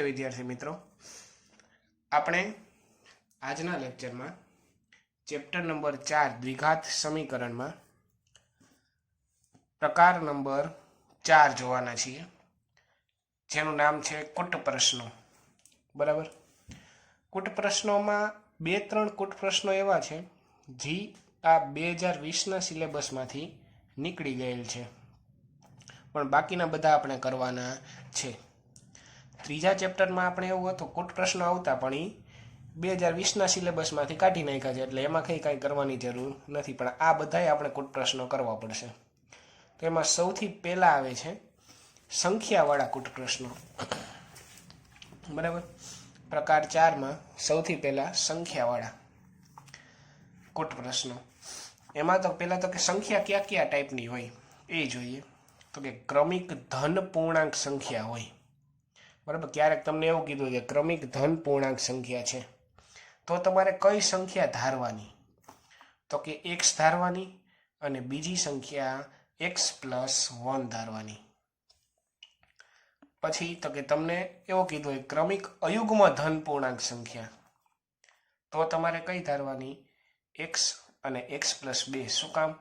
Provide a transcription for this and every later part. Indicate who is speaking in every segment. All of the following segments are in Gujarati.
Speaker 1: नमस्ते विद्यार्थी मित्रों, આપણે આજના લેક્ચરમાં ચેપ્ટર નંબર 4 દ્વિઘાત સમીકરણમાં પ્રકાર નંબર 4 જોવાના છીએ, જેનું નામ છે કૂટ પ્રશ્નો. બરાબર. કૂટ પ્રશ્નોમાં 2-3 કૂટ પ્રશ્નો એવા છે જે આ 2020ના સિલેબસમાંથી નીકળી ગયેલ છે, પણ બાકીના બધા આપણે કરવાના છે. ત્રીજા ચેપ્ટરમાં આપણે એવું હતું કૂટ પ્રશ્નો આવતા, પણ એ 2020ના સિલેબસમાંથી કાઢી નાખ્યા છે, એટલે એમાં કંઈ કરવાની જરૂર નથી. પણ આ બધાય આપણે કૂટ પ્રશ્નો કરવા પડશે. તો એમાં સૌથી પહેલાં આવે છે સંખ્યાવાળા કૂટ પ્રશ્નો. બરાબર. પ્રકાર 4માં સૌથી પહેલાં સંખ્યાવાળા કૂટ પ્રશ્નો. એમાં તો પહેલાં તો કે સંખ્યા કયા કયા ટાઈપની હોય એ જોઈએ. તો કે ક્રમિક ધન પૂર્ણાંક સંખ્યા હોય. બરાબર. ક્યારેક તમને એવું કીધું કે ક્રમિક ધન પૂર્ણાંક સંખ્યા છે, તો તમારે કઈ સંખ્યા ધારવાની? તો કે x ધારવાની અને બીજી સંખ્યા x+1 ધારવાની. પછી તો કે તમને એવું કીધું હોય ક્રમિક અયુગ્મ ધન પૂર્ણાંક સંખ્યા, તો તમારે કઈ ધારવાની? x અને x+2. શું કામ?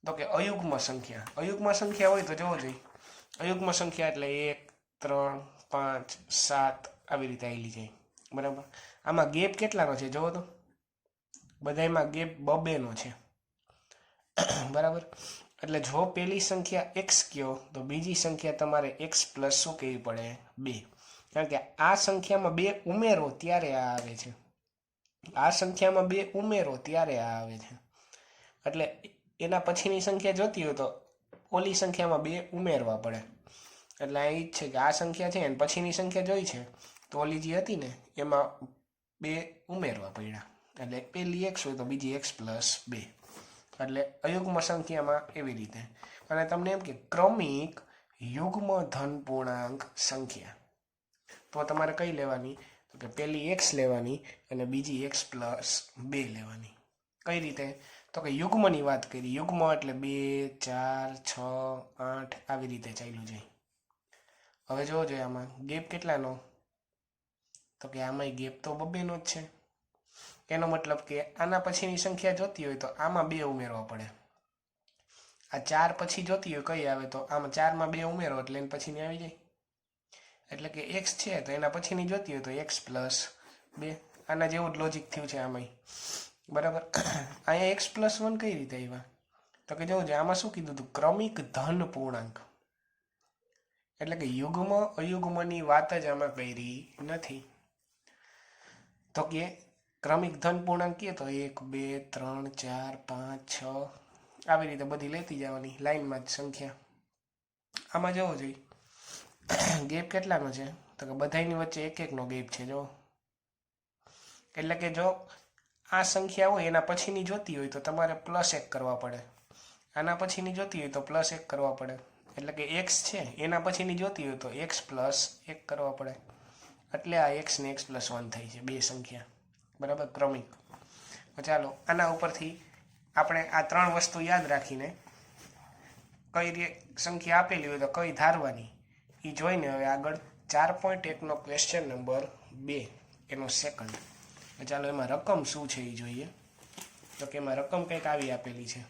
Speaker 1: તો કે અયુગ્મ સંખ્યા. અયુગ્મ સંખ્યા હોય તો જોવો જોઈએ. અયુગ્મ સંખ્યા એટલે 1, 3, 5, 7 આવી રીતે આવેલી જાય. બરાબર. આમાં ગેપ કેટલાનો છે જોવો તો. બધામાં ગેપ 2-2નો છે. બરાબર. એટલે જો પેલી સંખ્યા x કયો તો બીજી સંખ્યા તમારે x+ શું કહેવી પડે? 2. કારણ કે આ સંખ્યામાં 2 ઉમેરો ત્યારે આ આવે છે, આ સંખ્યામાં 2 ઉમેરો ત્યારે આ આવે છે. એટલે એના પછીની સંખ્યા જોતી હોય તો ઓલી સંખ્યામાં 2 ઉમેરવા પડે. એટલે આ જ છે કે આ સંખ્યા છે અને પછીની સંખ્યા જોઈ છે, તો ઓલી જે હતી ને એમાં 2 ઉમેરવા પડ્યા. એટલે પેલી x હોય તો બીજી x+2. એટલે અયુગ્મ સંખ્યામાં એવી રીતે. અને તમને એમ કે ક્રમિક યુગ્મ ધન પૂર્ણાંક સંખ્યા, તો તમારે કઈ લેવાની? તો કે પેલી x લેવાની અને બીજી x+2 લેવાની. કઈ રીતે? તો કે યુગ્મની વાત કરી. યુગ્મ એટલે 2, 4, 6, 8 આવી રીતે ચાલ્યું જાય. હવે જોવો જોઈએ આમાં ગેપ કેટલાનો? તો કે આમાંય ગેપ તો 2-2નો જ છે. એનો મતલબ કે આના પછીની સંખ્યા જોતી હોય તો આમાં 2 ઉમેરવા પડે. આ 4 પછી જોતી હોય કઈ આવે તો આમાં 4માં 2 ઉમેરો એટલે એની પછીની આવી જાય. એટલે કે x છે તો એના પછીની જોતી હોય તો x+2. આના જેવું જ લોજિક થયું છે આમાંય. બરાબર. અહીંયા x+1 કઈ રીતે આવ્યા? તો કે જોવું આમાં શું કીધું હતું? ક્રમિક ધન પૂર્ણાંક. એટલે કે યુગ્મ અયુગ્મની વાત જ આમાં કરી નથી. તો કે ક્રમિક ધન પૂર્ણાંક કીએ તો 1, 2, 3, 4, 5, 6 આવી રીતે બધી લેતી જવાની લાઈનમાં જ સંખ્યા. આમાં જોવો જોઈએ ગેપ કેટલાનો છે? તો કે બધાની વચ્ચે 1-1નો ગેપ છે. જો એટલે કે જો આ સંખ્યા હોય એના પછીની જોતી હોય તો તમારે +1 કરવા પડે. આના પછીની જોતી હોય તો +1 કરવા પડે. એટલે કે x છે એના પછીની જોતી હોય તો x+1 કરવા પડે. એટલે આ x ને x+1 થઈ છે 2 સંખ્યા. બરાબર. ક્રમિક. ચાલો આના ઉપરથી આપણે આ 3 વસ્તુ યાદ રાખીને કઈ સંખ્યા આપેલી હોય તો કઈ ધારવાની એ જોઈને હવે આગળ 4.1નો ક્વેશ્ચન નંબર 2 એનો સેકન્ડ. ચાલો એમાં રકમ શું છે એ જોઈએ. તો કે એમાં રકમ કંઈક આવી આપેલી છે.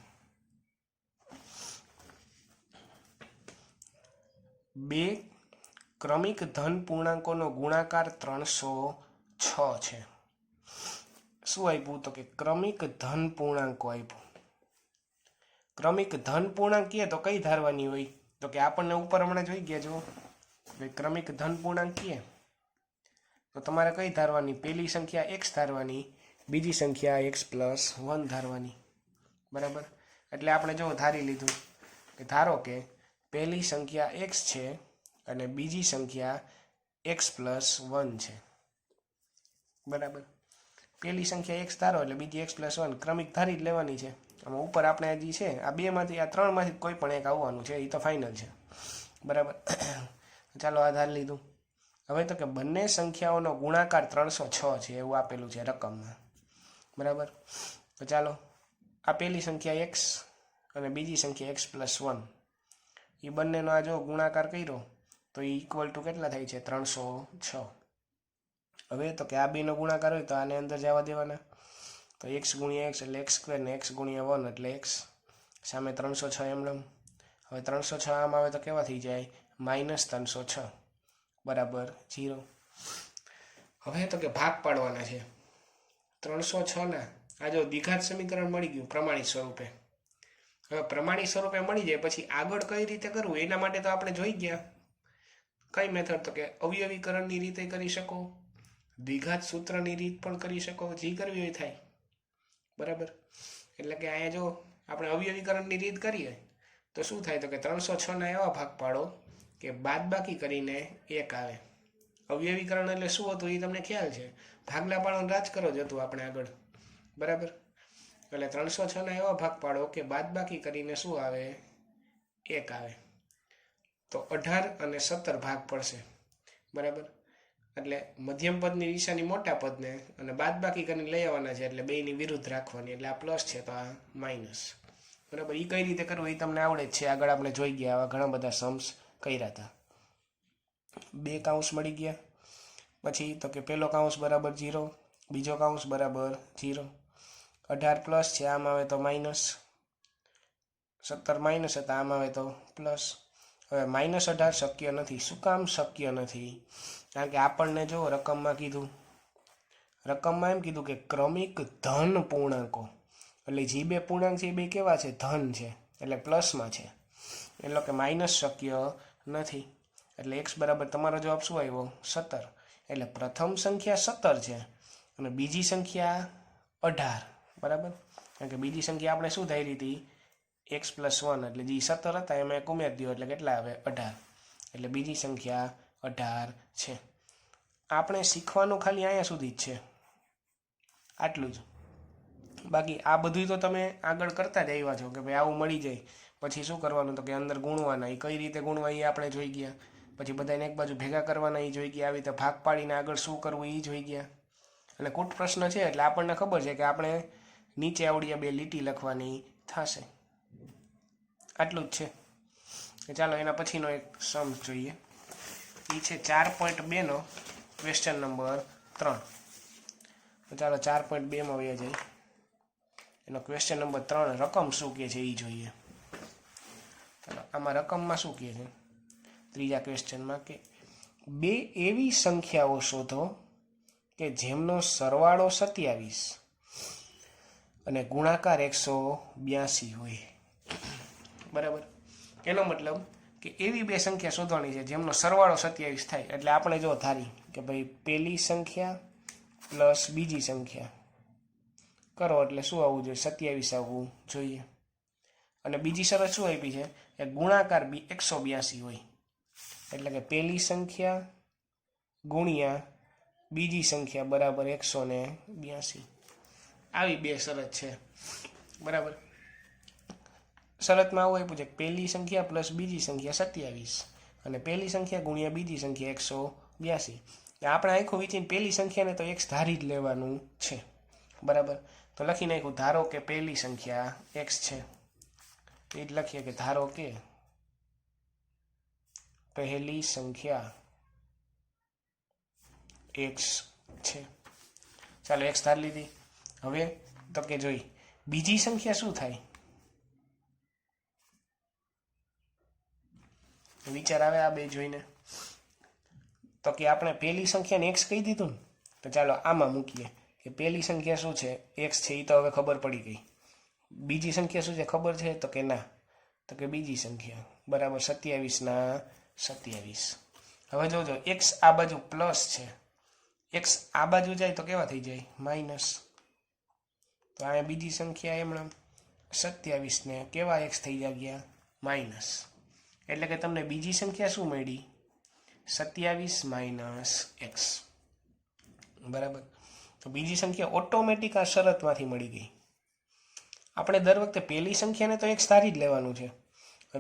Speaker 1: 2 ક્રમિક ધન પૂર્ણાંકોનો ગુણાકાર 306 છે. શું આપ્યું? તો કે ક્રમિક ધન પૂર્ણાંકો આપ્યું. ક્રમિક ધન પૂર્ણાંક કીએ તો કઈ ધારવાની હોય? તો કે આપણને ઉપર હમણાં જોઈ ગયા જો ક્રમિક ધન પૂર્ણાંક કીએ તો તમારે કઈ ધારવાની? પેલી સંખ્યા x ધારવાની, બીજી સંખ્યા x+1 ધારવાની. બરાબર. એટલે આપણે જો ધારી લીધું કે ધારો કે પહેલી સંખ્યા x છે અને બીજી સંખ્યા x+1 છે. બરાબર. પેલી સંખ્યા x ધારો એટલે બીજી x+1 ક્રમિક ધારી જ લેવાની છે. આમાં ઉપર આપણે હજી છે આ 2માંથી આ 3માંથી કોઈ પણ એક આવવાનું છે, એ તો ફાઇનલ છે. બરાબર. ચાલો આ ધારી લીધું. હવે તો કે બંને સંખ્યાઓનો ગુણાકાર 306 છે એવું આપેલું છે રકમમાં. બરાબર. તો ચાલો આ પેલી સંખ્યા x અને બીજી સંખ્યા x+1 એ બંનેનો આ જો ગુણાકાર કર્યો તો એ ઇક્વલ ટુ કેટલા થાય છે 306. હવે તો કે આ બેનો ગુણાકાર હોય તો આને અંદર જવા દેવાના, તો એક્સ ગુણ્યા એક્સ એટલે એક્સ સ્ક્વેર ને એક્સ ગુણ્યા 1 એટલે એક્સ, સામે 306 એમનેમ. હવે 306 આમ આવે તો કેવા થઈ જાય -306 બરાબર 0. હવે તો કે ભાગ પાડવાના છે 306 આ જો દ્વિઘાત સમીકરણ મળી ગયું પ્રમાણિત સ્વરૂપે. હવે પ્રમાણિત સ્વરૂપે મળી જાય પછી આગળ કઈ રીતે કરવું એના માટે તો આપણે જોઈ ગયા કઈ મેથડ, તો કે અવયવીકરણની રીતે કરી શકો, દ્વિઘાત સૂત્રની રીત પણ કરી શકો, જે કરવી હોય થાય બરાબર. એટલે કે અહીંયા જો આપણે અવયવીકરણની રીત કરીએ તો શું થાય, તો કે 306 એવા ભાગ પાડો કે બાદબાકી કરીને 1 આવે. અવયવીકરણ એટલે શું હતું એ તમને ખ્યાલ છે, ભાગલા પાડોનો રાજકરો જ હતું આપણે આગળ બરાબર. એટલે 306 એવા ભાગ પાડો કે બાદબાકી કરીને શું આવે 1 આવે. તો 18 અને 17 ભાગ પડશે બરાબર. એટલે મધ્યમ પદની દિશાની મોટા પદને અને બાદબાકી કરીને લઈ આવવાના છે, એટલે બેની વિરુદ્ધ રાખવાની, એટલે આ પ્લસ છે તો આ માઇનસ બરાબર. એ કઈ રીતે કરવું એ તમને આવડે જ છે, આગળ આપણે જોઈ ગયા આવા ઘણા બધા સમ્સ કર્યા હતા. 2 કાઉન્સ મળી ગયા, પછી તો કે પહેલો કાઉન્સ બરાબર 0, બીજો કાઉન્સ બરાબર 0, 18 પ્લસ છે આમ આવે તો માઇનસ, 17 માઇનસ હતા આમ આવે તો પ્લસ. હવે -18 શક્ય નથી. શું કામ શક્ય નથી? કારણ કે આપણને જો રકમમાં કીધું, રકમમાં એમ કીધું કે ક્રમિક ધન પૂર્ણાંકો, એટલે જે બે પૂર્ણાંક છે એ બે કેવા છે ધન છે, એટલે પ્લસમાં છે, એટલે કે માઇનસ શક્ય નથી. એટલે x બરાબર તમારો જવાબ શું આવ્યો 17. એટલે પ્રથમ સંખ્યા 17 છે અને બીજી સંખ્યા 18 બરાબર. કારણ કે બીજી સંખ્યા આપણે શું થઈ રહી હતી x + 1, એટલે જે 17 હતા એમાં એક ઉમેરી દો એટલે કેટલા આવે 18. એટલે બીજી સંખ્યા 18 છે. આપણે શીખવાનું ખાલી અહીંયા સુધી જ છે, આટલું જ. બાકી આ બધું તો તમે આગળ કરતા જ આવ્યા છો કે ભાઈ આવું મળી જાય પછી શું કરવાનું, તો કે અંદર ગુણવાના, એ કઈ રીતે ગુણવા એ આપણે જોઈ ગયા. પછી બધાને એક બાજુ ભેગા કરવાના એ જોઈ ગયા, આવી રીતે ભાગ પાડીને આગળ શું કરવું એ જોઈ ગયા. અને કૂટ પ્રશ્ન છે એટલે આપણને ખબર છે કે આપણે નીચે આવડિયા 2 લીટી લખવાની થશે. આટલું જ છે. ચાલો એના પછીનો એક સમ જોઈએ, એ છે 4.2 નો ક્વેશ્ચન નંબર 3. તો ચાલો 4.2 માં વયા જાય. એનો ક્વેશ્ચન નંબર 3 રકમ શું કહે છે એ જોઈએ. ચાલો આમાં રકમમાં શું કહે છે ત્રીજા ક્વેશ્ચનમાં, કે 2 એવી સંખ્યાઓ શોધો કે જેમનો સરવાળો 27 અને ગુણાકાર 182 હોય બરાબર. એનો મતલબ કે એવી 2 સંખ્યા શોધવાની છે જેમનો સરવાળો 27 થાય. એટલે આપણે જો ધારી કે ભાઈ પહેલી સંખ્યા પ્લસ બીજી સંખ્યા કરો એટલે શું આવવું જોઈએ 27 આવવું જોઈએ. અને બીજી શરત શું આપી છે કે ગુણાકાર 182 હોય, એટલે કે પહેલી સંખ્યા ગુણ્યા બીજી સંખ્યા બરાબર 182. આવી 2 શરત છે બરાબર. શરતમાં આવું આપ્યું છે પહેલી સંખ્યા પ્લસ બીજી સંખ્યા 27 અને પહેલી સંખ્યા ગુણ્યા બીજી સંખ્યા 182. આપણે આખું વિચારીને પહેલી સંખ્યાને તો x ધારી જ લેવાનું છે બરાબર. તો લખી નાખ્યું, ધારો કે પહેલી સંખ્યા x છે, એ જ લખીએ કે ધારો કે પહેલી સંખ્યા x છે. ચાલો x ધારી લીધી. હવે તો કે જોઈ બીજી સંખ્યા શું થાય, વિચાર આવે આ બે જોઈને. તો કે આપણે પહેલી સંખ્યાને x કહી દીધું ને, તો ચાલો આમાં મૂકીએ કે પહેલી સંખ્યા શું છે x છે, એ તો હવે ખબર પડી ગઈ. બીજી સંખ્યા શું છે ખબર છે, તો કે ના, તો કે બીજી સંખ્યા બરાબર 27 ના 27. હવે જોજો x આ બાજુ પ્લસ છે, x આ બાજુ જાય તો કેવા થઈ જાય માઇનસ. તો અહીંયા બીજી સંખ્યા એમણે 27 ને કેવા x થઈ ગયા માઇનસ. એટલે કે તમને બીજી સંખ્યા શું મળી 27 માઇનસ x બરાબર. તો બીજી સંખ્યા ઓટોમેટિક આ શરતમાંથી મળી ગઈ. આપણે દર વખતે પહેલી સંખ્યાને તો x ધારી જ લેવાનું છે.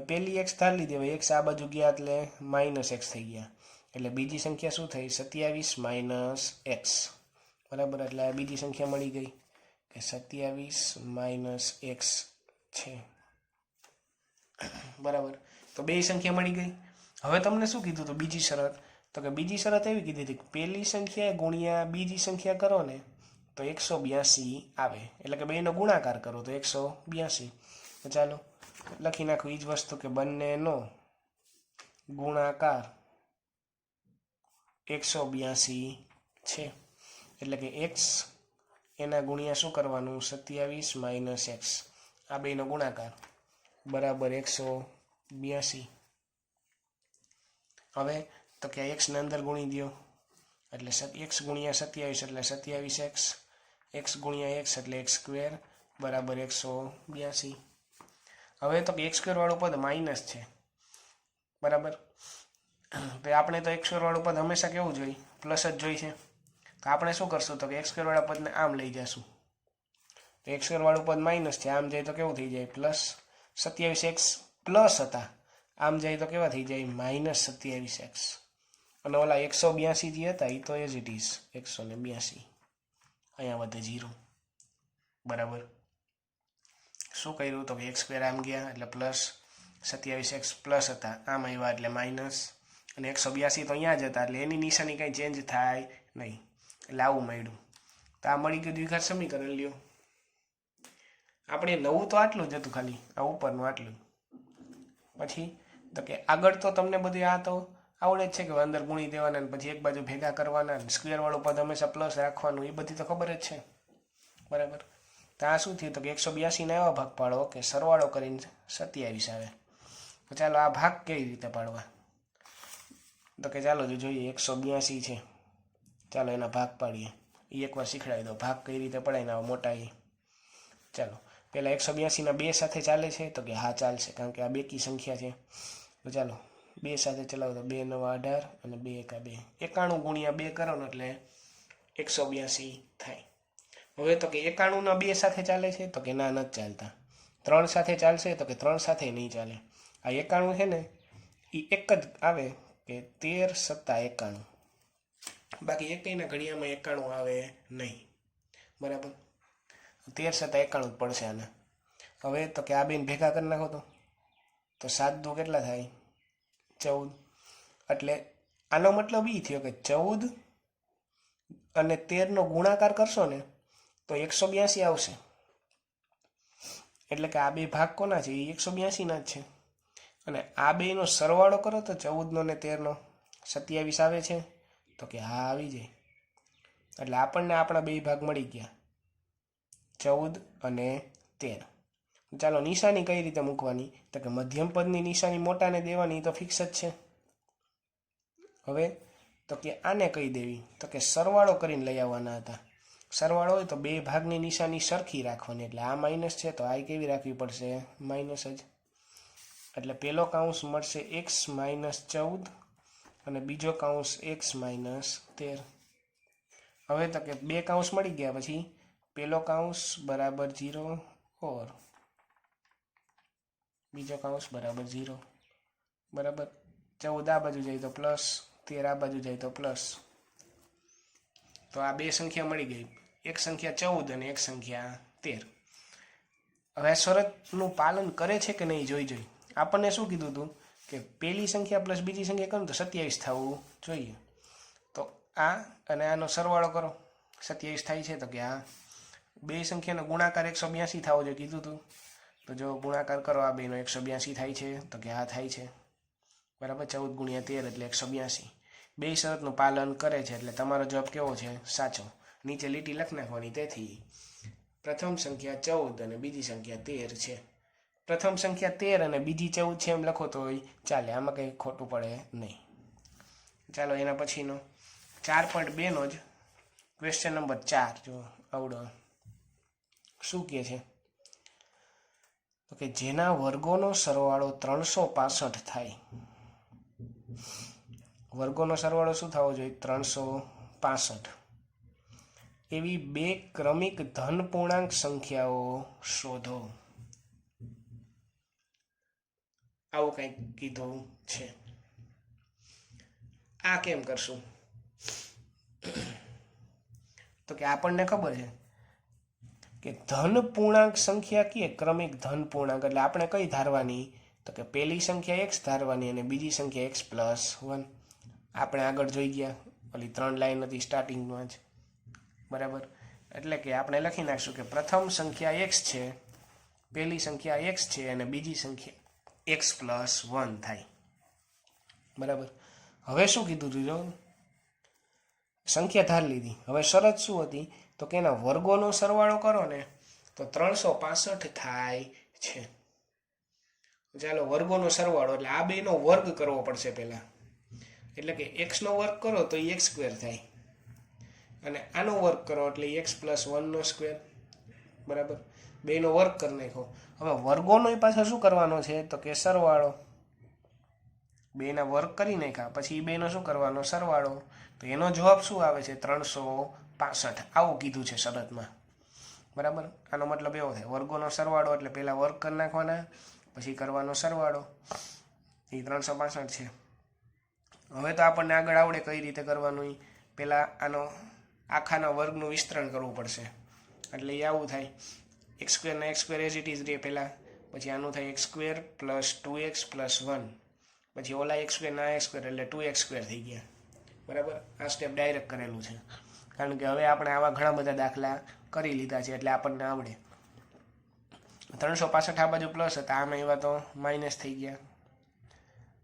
Speaker 1: પહેલી x ધારી લીધી, હવે x આ બાજુ ગયા એટલે માઇનસ x થઈ ગયા, એટલે બીજી સંખ્યા શું થઈ 27 માઇનસ x બરાબર. એટલે આ બીજી સંખ્યા મળી ગઈ કે 27 માઇનસ x છે બરાબર. તો બે સંખ્યા મળી ગઈ. હવે તમને શું કીધું હતું બીજી શરત? તો કે બીજી શરત એવી કીધી હતી કે પહેલી સંખ્યા ગુણ્યા બીજી સંખ્યા કરો ને તો 182 આવે, એટલે કે બેનો ગુણાકાર કરો તો 182. તો ચાલો લખી નાખો એ જ વસ્તુ કે બંનેનો ગુણાકાર 182 છે, એટલે કે x એના ગુણ્યા શું કરવાનું 27 - x, આ બેનો ગુણાકાર બરાબર 182. હવે તો કે x ને અંદર ગુણી દો એટલે x ગુણ્યા 27 એટલે 27x, x ગુણ્યા x એટલે x સ્ક્વેર બરાબર 182. હવે તો કે x સ્ક્વેર વાળું પદ માઇનસ છે, બરાબર. તો આપણે તો x સ્ક્વેર વાળું પદ હંમેશા કેવું જોઈએ? પ્લસ જ જોઈ છે. તો આપણે શું કરશું? તો કે x સ્ક્વેર વાળા પદને આમ લઈ જશું. તો x સ્ક્વેર વાળું પદ માઇનસ છે, આમ જાય તો કેવું થઈ જાય? પ્લસ 27x પ્લસ હતા, આમ જાય તો કેવા થઈ જાય? Minus 27x. અને ઓલા 182 જે હતા એ તો એઝ ઇટ ઇઝ 182, અહીંયા વધે 0, બરાબર. શું કર્યું? તો કે x સ્ક્વેર આમ ગયા એટલે પ્લસ 27x પ્લસ હતા, આમ આવ્યા એટલે માઇનસ, અને 182 તો અહીંયા જ હતા એટલે એની નિશાની કંઈ ચેન્જ થાય નહીં, એટલે આવું મળ્યું. તો આ મળી ગયું દ્વિઘાત સમીકરણ. લ્યો આપણે નવું તો આટલું જ હતું, ખાલી આ ઉપરનું આટલું. પછી તો કે આગળ તો તમને બધું આ તો આવડે જ છે કે અંદર ગુણી દેવાના ને પછી એક બાજુ ભેગા કરવાના, સ્ક્વેર વાળું પદ હંમેશા પ્લસ રાખવાનું, એ બધી તો ખબર જ છે, બરાબર. તો આ શું થયું? તો કે 182 એવા ભાગ પાડો કે સરવાળો કરીને 27 આવે. તો ચાલો આ ભાગ કેવી રીતે પાડવા? તો કે ચાલો જોઈએ, 182 છે, ચાલો એના ભાગ પાડીએ. એ એકવાર શીખડાવી દો ભાગ કઈ રીતે પડાય ને મોટા એ. ચાલો પહેલાં 182 2 સાથે ચાલે છે? તો કે હા ચાલશે, કારણ કે આ બેકી સંખ્યા છે. તો ચાલો 2 સાથે ચલાવો તો 2 × 9 = 18 અને 2 × 2 91 ગુણ્યા 2 કરો ને એટલે 182 થાય. હવે તો કે 91 2 સાથે ચાલે છે? તો કે ના, નથી ચાલતા. 3 સાથે ચાલશે? તો કે 3 સાથે નહીં ચાલે. આ 91 છે ને એ એક જ આવે કે 13 + 91, બાકી એકના ઘડિયામાં 91 આવે નહીં, બરાબર. 13 + 91 પડશે આને. હવે તો કે આ બેન ભેગા કરી નાખો તો 7 દુ કેટલા થાય? 14. એટલે આનો મતલબ એ થયો કે 14 અને 13 નો ગુણાકાર કરશો ને તો 182 આવશે. એટલે કે આ બે ભાગ કોના છે? એ 182 ના જ છે. અને આ બેનો સરવાળો કરો તો 14 નો ને 13 નો 27 આવે છે? તો કે હા, આવી જાય. એટલે આપણને આપણા બે ભાગ મળી ગયા, 14 અને 13. ચાલો નિશાની કઈ રીતે મૂકવાની? તો કે મધ્યમ પદની નિશાની મોટાને દેવાની, તો ફિક્સ જ છે. હવે તો કે આને કઈ દેવી? તો કે સરવાળો કરીને લઈ આવવાના હતા. સરવાળો હોય તો બે ભાગની નિશાની સરખી રાખવાની, એટલે આ માઇનસ છે તો આ કેવી રાખવી પડશે? માઇનસ જ. એટલે પહેલો કાઉન્સ મળશે x - 14 અને બીજો કાઉન્સ x - 13. હવે તો કે બે કાઉન્સ મળી ગયા પછી પહેલો કાઉન્સ બરાબર 0 ઓર બીજો કાઉન્સ બરાબર 0, બરાબર. 14 આ બાજુ જાય તો પ્લસ, 13 આ બાજુ જાય તો પ્લસ. તો આ બે સંખ્યા મળી ગઈ, એક સંખ્યા 14 અને એક સંખ્યા 13. હવે શરતનું પાલન કરે છે કે નહીં જોઈ. આપણને શું કીધું હતું કે પહેલી સંખ્યા પ્લસ બીજી સંખ્યા કરો તો 27 થવું જોઈએ. તો આ અને આનો સરવાળો કરો, 27 થાય છે? તો કે આ બે સંખ્યાનો ગુણાકાર 182 થવો જોઈએ કીધું હતું. તો જો ગુણાકાર કરો આ બેનો 182 થાય છે? તો કે આ થાય છે, બરાબર. 14 × 13 એટલે 182. બે શરતનું પાલન કરે છે એટલે તમારો જવાબ કેવો છે? સાચો. નીચે લીટી લખી નાખવાની. તેથી પ્રથમ સંખ્યા 14 અને બીજી સંખ્યા 13 છે. પ્રથમ સંખ્યા 13 અને બીજી 14 છે એમ લખો તો ચાલે, આમાં કંઈ ખોટું પડે નહીં. ચાલો એના પછીનો 4.2 નો જ ક્વેશ્ચન નંબર 4 જો આવડો શું કહે છે? તો કે જેના વર્ગોનો સરવાળો 365 થાય, વર્ગોનો સરવાળો શું થવો જોઈએ? 365. એવી બે ક્રમિક ધન પૂર્ણાંક સંખ્યાઓ શોધો. આવું કંઈક કીધું છે. આ કેમ કરશું? તો કે આપણને ખબર છે કે ધન પૂર્ણાંક સંખ્યા કીએ ક્રમિક ધન પૂર્ણાંક, એટલે આપણે કઈ ધારવાની? તો તો કે પહેલી સંખ્યા એક્સ ધારવાની અને બીજી સંખ્યા એક્સ પ્લસ 1. આપણે આગળ જોઈ ગયા, ઓલી 3 લાઈન હતી સ્ટાર્ટિંગમાં જ, બરાબર. એટલે કે આપણે લખી નાખશું કે પ્રથમ સંખ્યા એક્સ છે, પહેલી સંખ્યા એક્સ છે અને બીજી સંખ્યા એક્સ પ્લસ 1 થાય, બરાબર. હવે શું કીધું હતું? જો સંખ્યા ધાર લીધી. હવે શરત શું હતી? તો કે એના વર્ગોનો સરવાળો કરો ને તો 365 થાય છે. ચાલો વર્ગોનો સરવાળો એટલે આ બેનો વર્ગ કરવો પડશે પહેલા. એટલે કે એક્સનો વર્ગ કરો તો એ એક્સ સ્ક્વેર થાય અને આનો વર્ગ કરો એટલે એક્સ પ્લસ 1નો સ્ક્વેર, બરાબર. બેનો વર્ગ કરી નાખો. હવે વર્ગોનો પાછો શું કરવાનો છે? તો કે સરવાળો. બેના વર્ગ કરી નાખ્યા પછી બેનો શું કરવાનો? સરવાળો. તો એનો જવાબ શું આવે છે? 365. આવું કીધું છે શરતમાં, બરાબર. આનો મતલબ એવો થાય વર્ગોનો સરવાળો એટલે પહેલા વર્ગ કરી નાખવાના પછી કરવાનો સરવાળો. એ 365 છે. હવે તો આપણને આગળ આવડે કઈ રીતે કરવાનું. પહેલાં આનો આખાના વર્ગનું વિસ્તરણ કરવું પડશે. એટલે એ આવું થાય એક્સ સ્ક્વેરના X square as it is રહે પહેલાં, પછી આનું થાય x square plus 2x plus 1, પછી ઓલા એક્સ સ્ક્વેરના એક્સ સ્ક્વેર એટલે 2x સ્ક્વેર થઈ ગયા, બરાબર. આ સ્ટેપ ડાયરેક્ટ કરેલું છે કારણ કે હવે આપણે આવા ઘણા બધા દાખલા કરી લીધા છે એટલે આપણને આવડે. 365 આ બાજુ પ્લસ હતા, આમાં એવા તો માઇનસ થઈ ગયા.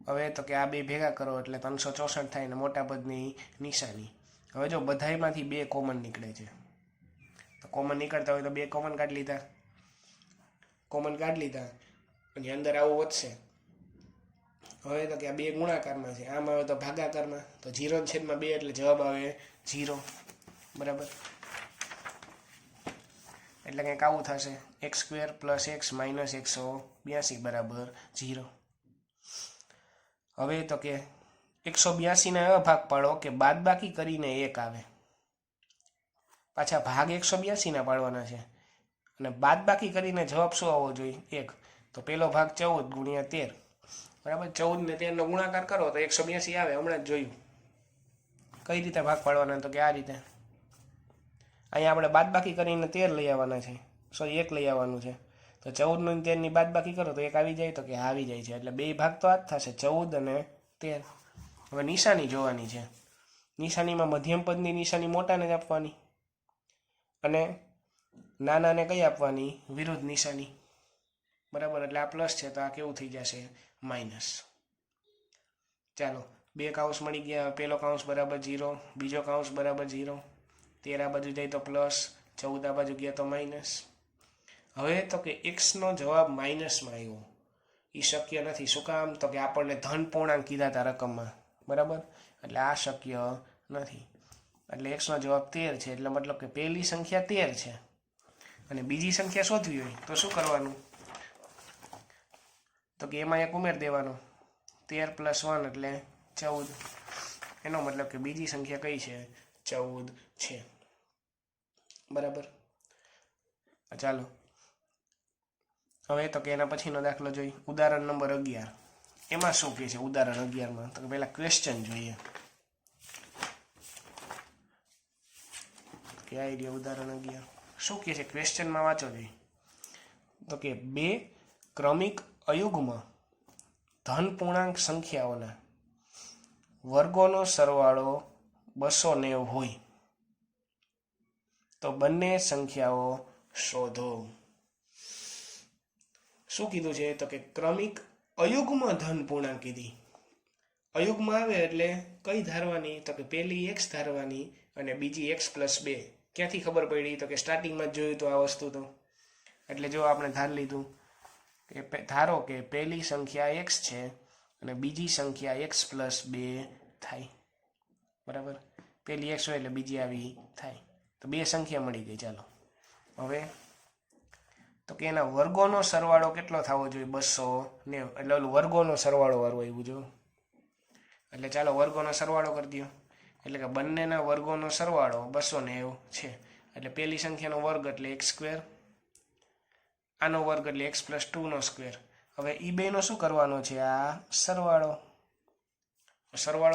Speaker 1: હવે તો કે આ બે ભેગા કરો એટલે 364 થાય ને મોટા પદની નિશાની. હવે જો બધાયમાંથી 2 કોમન નીકળે છે તો કોમન નીકળતા હોય તો 2 કોમન કાઢી લીધા, અને અંદર આવું વધશે. હવે તો કે આ 2 ગુણાકારમાં છે, આમ આવે તો ભાગાકારમાં, તો 0/2 એટલે જવાબ આવે 0, બરાબર. એટલે કંઈક આવું થશે x square plus x minus 182 બરાબર 0. હવે તો કે 182 એવા ભાગ પાડો કે બાદબાકી કરીને 1 આવે. પાછા ભાગ 182 પાડવાના છે અને બાદબાકી કરીને જવાબ શું આવવો જોઈએ? 1. તો પહેલો ભાગ 14 ગુણ્યા 13, બરાબર. 14 ને 13 નો ગુણાકાર કરો તો 182 આવે. હમણાં જ જોયું. કઈ રીતે ભાગ પાડવાના? તો કે આ રીતે. અહીંયા આપણે બાદબાકી કરીને 13 લઈ આવવાના છે, 1 લઈ આવવાનું છે. તો 14 અને 13 ની બાદબાકી કરો તો 1 આવી જાય, તો કે આવી જાય છે. એટલે બે ભાગ તો આ જ થશે, 14 અને 13. હવે નિશાની જોવાની છે. નિશાનીમાં મધ્યમ પદની નિશાની મોટાને જ આપવાની અને નાનાને કઈ આપવાની? વિરુદ્ધ નિશાની, બરાબર. એટલે આ પ્લસ છે તો આ કેવું થઈ જશે? માઇનસ. ચાલો 2 કાઉન્સ મળી ગયા. પહેલો કાઉન્સ બરાબર 0, બીજો કાઉન્સ બરાબર 0. 13 આ બાજુ જાય તો પ્લસ, 14 આ બાજુ ગયા તો માઇનસ. હવે તો કે એક્સનો જવાબ માઇનસમાં આવ્યો. એ શક્ય નથી. શું કામ? તો કે આપણને ધન પૂર્ણાંક કીધા હતા રકમમાં, બરાબર. એટલે આ શક્ય નથી. એટલે એક્સનો જવાબ 13 છે. એટલે મતલબ કે પહેલી સંખ્યા 13 છે અને બીજી સંખ્યા શોધવી હોય તો શું કરવાનું? તો કે એમાં 1 ઉમેર દેવાનો. 13 પ્લસ 1 એટલે 14. એનો મતલબ કે બીજી સંખ્યા કઈ છે? 14 છે, બરાબર. ચાલો હવે તો કે એના પછીનો દાખલો જોઈ. ઉદાહરણ નંબર 11. એમાં શું કહે છે ઉદાહરણ 11માં? તો પહેલા ક્વેશ્ચન જોઈએ કે આ આઈડિયા. ઉદાહરણ 11 શું કહે છે ક્વેશ્ચનમાં? વાંચો જોઈએ. તો કે 2 ક્રમિક અયુગ્મ ધન પૂર્ણાંક સંખ્યાઓના વર્ગોનો સરવાળો 290 હોય તો બંને સંખ્યાઓ શોધો. શું કીધું છે? તો કે ક્રમિક અયુગ્મ ધન પૂર્ણાંક કીધી. અયુગ્મ આવે એટલે કઈ ધારવાની? તો કે પહેલી એક્સ ધારવાની અને બીજી એક્સ પ્લસ 2. ક્યાંથી ખબર પડી? તો કે સ્ટાર્ટિંગમાં જ જોયું તો આ વસ્તુ તો. એટલે જો આપણે ધાર લીધું કે ધારો કે પહેલી સંખ્યા એક્સ છે અને બીજી સંખ્યા એક્સ પ્લસ 2 થાય, બરાબર. પહેલી એક્સ હોય એટલે બીજી આવી થાય, તો 2 સંખ્યા મળી ગઈ. ચાલો હવે તો કે એના વર્ગોનો સરવાળો કેટલો થવો જોઈએ? 290. એટલે ઓલું વર્ગોનો સરવાળો વાળું આવ્યું જો. એટલે ચાલો વર્ગોનો સરવાળો કરી દો. એટલે કે બંનેના વર્ગોનો સરવાળો 290 છે. એટલે પહેલી સંખ્યાનો વર્ગ એટલે એક્સ સ્ક્વેર, આનો વર્ગ એટલે એક્સ પ્લસ 2નો સ્ક્વેર. હવે એ બેનો શું કરવાનો છે? આ સરવાળો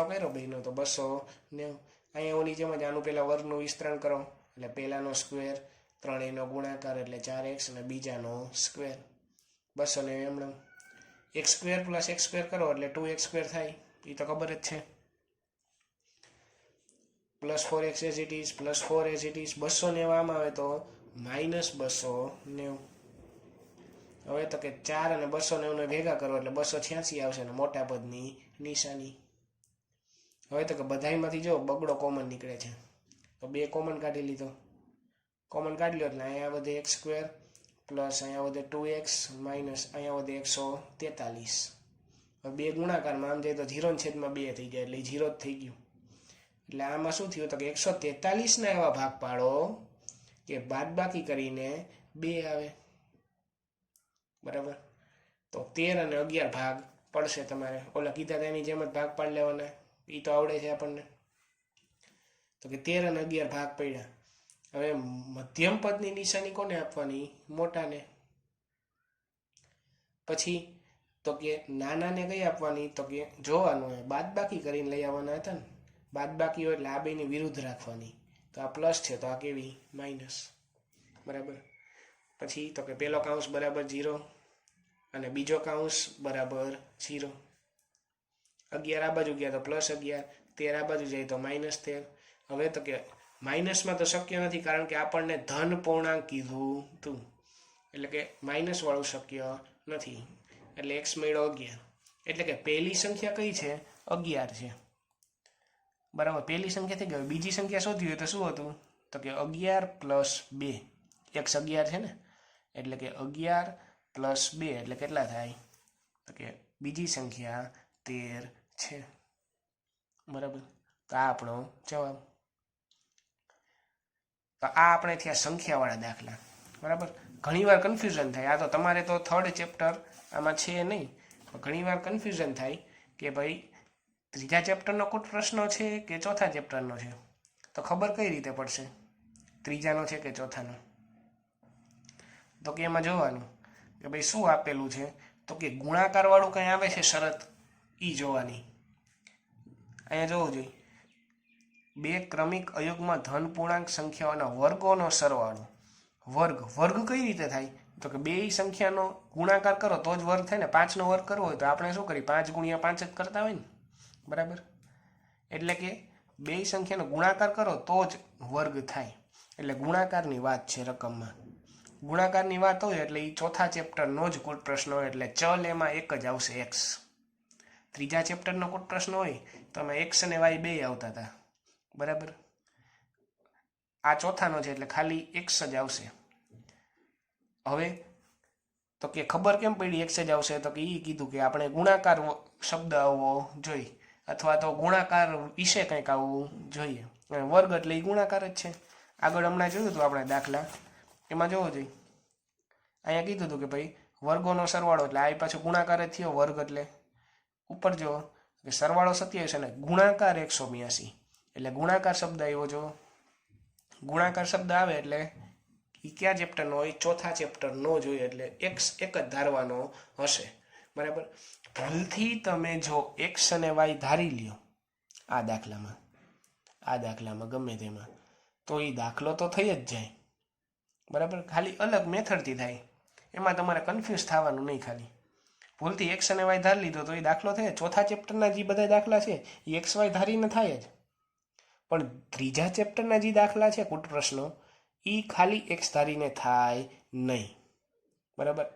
Speaker 1: કર્યો બેનો તો 290. અહીંયા ઓની જેમ જ આનું પહેલા વર્ગનું વિસ્તરણ કરો એટલે પહેલાનો સ્ક્વેર, ત્રણેયનો ગુણાકાર એટલે 4x અને બીજાનો સ્ક્વેર. 290 એમણે. X square plus x square કરો એટલે 2x² થાય, એ તો ખબર જ છે. +4x as it is, +4 as it is, 290 આમાં આવે તો -290. હવે તો કે 4 અને 290 ને ભેગા કરો એટલે 286 આવશે ને મોટા પદની નિશાની. હવે તો કે બધાયમાંથી જો બગડો કોમન નીકળે છે, તો 2 કોમન કાઢી લીધો. કોમન કાઢી લો એટલે અહીંયા વધે x² પ્લસ અહીંયા વધે 2x માઇનસ અહીંયા વધે 143. હવે 2 ગુણાકારમાં આમ જાય તો 0/2 થઈ જાય એટલે 0 જ થઈ ગયું. એટલે આમાં શું થયું તો કે 143 ના એવા ભાગ પાડો કે બાદબાકી કરીને 2 આવે. બરાબર, તો 13 અને 11 ભાગ પડશે તમારે. ઓલા કીધા એની જેમ જ ભાગ પાડી લેવાના, એ તો આવડે છે આપણને. તો કે 13 અને 11 ભાગ પડ્યા. હવે મધ્યમ પદની નિશાની કોને આપવાની? મોટાને. પછી તો કે નાનાને કઈ આપવાની? તો કે જોવાનું બાદબાકી કરીને લઈ આવવાના હતા ને. બાદબાકી હોય એટલે આ બેની વિરુદ્ધ રાખવાની. તો આ પ્લસ છે તો આ કેવી? માઇનસ. બરાબર. પછી તો કે પહેલો કાઉન્સ બરાબર 0 અને બીજો કાઉન્સ બરાબર 0. 11 આ બાજુ ગયા તો +11, 13 આ બાજુ જાય તો -13. હવે તો કે માઇનસમાં તો શક્ય નથી કારણ કે આપણને ધન પૂર્ણાંક કીધું હતું, એટલે કે માઇનસ વાળું શક્ય નથી. એટલે x મળ્યો 11. એટલે કે પહેલી સંખ્યા કઈ છે? 11 છે. બરાબર, પહેલી સંખ્યા થઈ ગઈ. બીજી સંખ્યા શોધવી હોય તો શું હતું? તો કે 11 + 2. x 11 છે ને, એટલે કે 11 + 2 એટલે કેટલા થાય? તો કે બીજી સંખ્યા 13 છે. બરાબર, તો આ આપણો જવાબ. તો આ આપણે થયા સંખ્યાવાળા દાખલા. બરાબર, ઘણીવાર કન્ફ્યુઝન થાય. આ તો તમારે તો 3rd ચેપ્ટર આમાં છે નહીં, ઘણીવાર કન્ફ્યુઝન થાય કે ભાઈ 3જા ચેપ્ટરનો કોઈ પ્રશ્ન છે કે 4થા ચેપ્ટરનો છે. તો ખબર કઈ રીતે પડશે 3જાનો છે કે 4થાનો? તો કે એમાં જોવાનું કે ભાઈ શું આપેલું છે, તો કે ગુણાકાર વાળું કંઈ આવે છે શરત, એ જોવાની. અહીંયા જોવું જોઈએ, 2 ક્રમિક અયુગ્મ ધન પૂર્ણાંક સંખ્યાઓના વર્ગોનો સરવાળો. વર્ગ કઈ રીતે થાય? તો કે 2 સંખ્યાનો ગુણાકાર કરો તો જ વર્ગ થાય ને. 5નો વર્ગ કરવો હોય તો આપણે શું કરીએ? 5 × 5 જ કરતા હોય ને. બરાબર, એટલે કે 2 સંખ્યાનો ગુણાકાર કરો તો જ વર્ગ થાય. એટલે ગુણાકારની વાત છે રકમમાં. ગુણાકારની વાત હોય એટલે એ 4થા ચેપ્ટરનો જ કોઈ પ્રશ્ન હોય, એટલે ચલ એમાં એક જ આવશે, x. 3જા ચેપ્ટરનો કોઈ પ્રશ્ન હોય તો એમાં x અને y બે આવતા હતા. બરાબર, આ 4થાનો છે એટલે ખાલી x જ આવશે. હવે તો કે ખબર કેમ પડી x જ આવશે? તો કે એ કીધું કે આપણે ગુણાકાર શબ્દ આવવો જોઈએ, અથવા તો ગુણાકાર વિશે કંઈક આવવું જોઈએ. વર્ગ એટલે એ ગુણાકાર જ છે. આગળ હમણાં જોયું હતું આપણે દાખલા, એમાં જોવો જોઈએ. અહીંયા કીધું હતું કે ભાઈ વર્ગોનો સરવાળો એટલે આ પાછો ગુણાકાર જ થયો. વર્ગ એટલે ઉપર જો કે સરવાળો 27 અને ગુણાકાર 182, એટલે ગુણાકાર શબ્દ આવ્યો. જો ગુણાકાર શબ્દ આવે એટલે એ કયા ચેપ્ટરનો હોય? 4થા ચેપ્ટરનો જોઈએ, એટલે x એક જ ધારવાનો હશે. બરાબર, ભૂલથી તમે જો x અને y ધારી લ્યો આ દાખલામાં ગમે તેમાં, તો એ દાખલો તો થઈ જ જાય. બરાબર, ખાલી અલગ મેથડથી થાય. એમાં તમારે કન્ફ્યુઝ થવાનું નહીં. ખાલી ભૂલથી x અને y ધારી લીધો તો એ દાખલો થાય. 4થા ચેપ્ટરના જે બધા દાખલા છે એ x y ધારીને થાય જ, પણ 3જા ચેપ્ટરના જે દાખલા છે કુટ પ્રશ્નો, એ ખાલી x ધારીને થાય નહીં. બરાબર,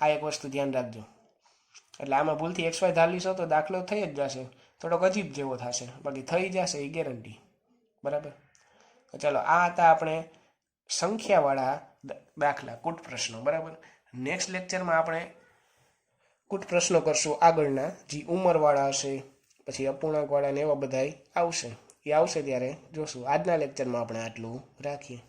Speaker 1: આ એક વસ્તુ ધ્યાન રાખજો. એટલે આમાં ભૂલથી x y ધારી લીધો તો દાખલો થઈ જ જશે, થોડોક અજીબ જેવો થશે, બાકી થઈ જશે એ ગેરંટી. બરાબર, ચાલો આ હતા આપણે સંખ્યાવાળા દાખલા, કુટ પ્રશ્નો. બરાબર, નેક્સ્ટ લેક્ચરમાં આપણે કુટ પ્રશ્નો કરશું આગળના, જે ઉંમરવાળા હશે, પછી અપૂર્ણાંકવાળા ને એવા બધા આવશે. એ આવશે ત્યારે જોશું. આજના લેક્ચરમાં આપણે આટલું રાખીએ.